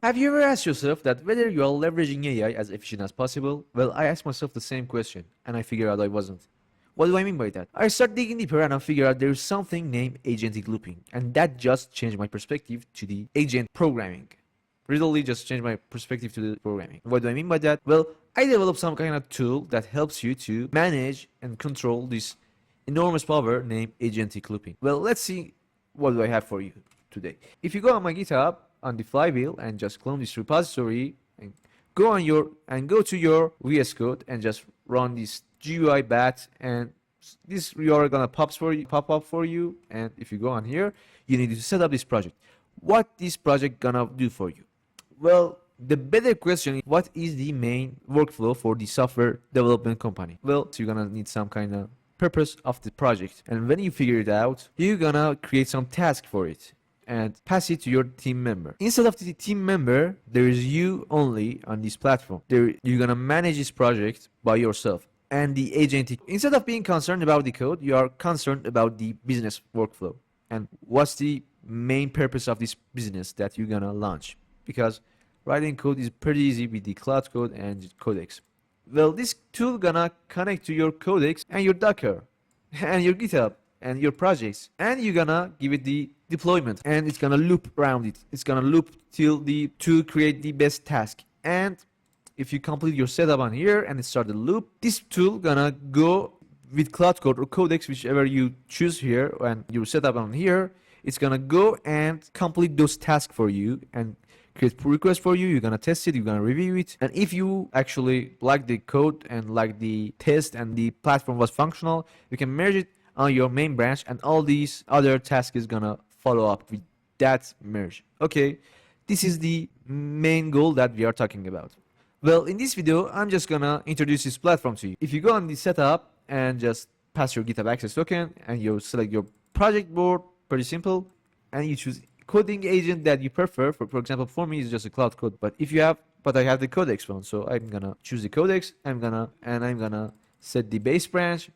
Have you ever asked yourself that whether you are leveraging AI as efficient as possible? Well, I asked myself the same question and I figured out I wasn't. What do I mean by that? I started digging deeper and I figured out there's something named agentic looping, and that just changed my perspective to the agent programming. Literally just changed my perspective to the programming. What do I mean by that? Well, I developed some kind of tool that helps you to manage and control this enormous power named agentic looping. Well, let's see what do I have for you today. If you go on my GitHub on the Flywheel and just clone this repository and go to your VS Code and just run this GUI bat, and this URL gonna pop up for you. And if you go on here, you need to set up this project. What this project gonna do for you? Well, the better question is, what is the main workflow for the software development company? Well, so you're gonna need some kind of purpose of the project, and when you figure it out, you're gonna create some task for it and pass it to your team member. Instead of the team member, there is you only on this platform. You're gonna manage this project by yourself. And the agentic, instead of being concerned about the code, you are concerned about the business workflow and what's the main purpose of this business that you're gonna launch. Because writing code is pretty easy with the Cloud Code and Codex. Well, this tool gonna connect to your Codex and your Docker and your GitHub and your projects, and you're gonna give it the deployment, and it's gonna loop around it. It's gonna loop to create the best task. And if you complete your setup on here and start the loop, this tool gonna go with Cloud Code or Codex, whichever you choose here, and you set up on here. It's gonna go and complete those tasks for you and create pull requests for you. You're gonna test it, you're gonna review it, and if you actually like the code and like the test and the platform was functional, you can merge it on your main branch, and all these other tasks is gonna follow up with that merge. Okay, this is the main goal that we are talking about. Well, in this video, I'm just gonna introduce this platform to you. If you go on the setup and just pass your GitHub access token and you select your project board, pretty simple, and you choose coding agent that you prefer. For example, for me, it's just a Cloud Code, but I have the Codex one, so I'm gonna choose the Codex. I'm gonna set the base branch.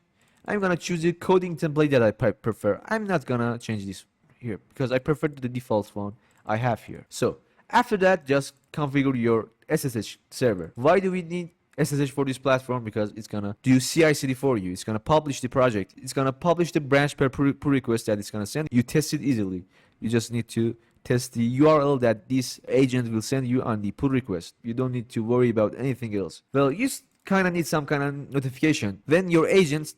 I'm gonna choose the coding template that I prefer. I'm not gonna change this here because I prefer the default one I have here. So after that, just configure your SSH server. Why do we need SSH for this platform? Because it's gonna do CI/CD for you. It's gonna publish the project. It's gonna publish the branch per pull request that it's gonna send. You test it easily. You just need to test the URL that this agent will send you on the pull request. You don't need to worry about anything else. Well, you kind of need some kind of notification when your agent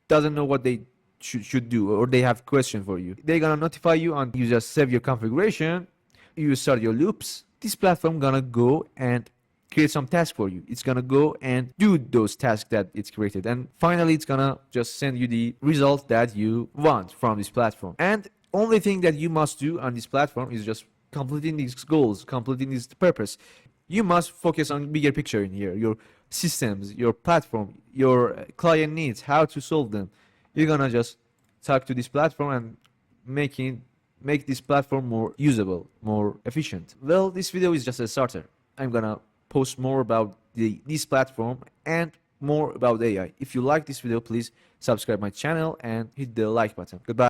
doesn't know what they should do, or they have question for you. They're gonna notify you, and you just save your configuration. You start your loops. This platform gonna go and create some task for you. It's gonna go and do those tasks that it's created, and finally it's gonna just send you the result that you want from this platform. And only thing that you must do on this platform is just completing these goals, completing this purpose. You must focus on bigger picture in here, your systems, your platform, your client needs, how to solve them. You're gonna just talk to this platform and make this platform more usable, more efficient. Well, this video is just a starter. I'm gonna post more about this platform and more about AI. If you like this video, please subscribe my channel and hit the like button. Goodbye.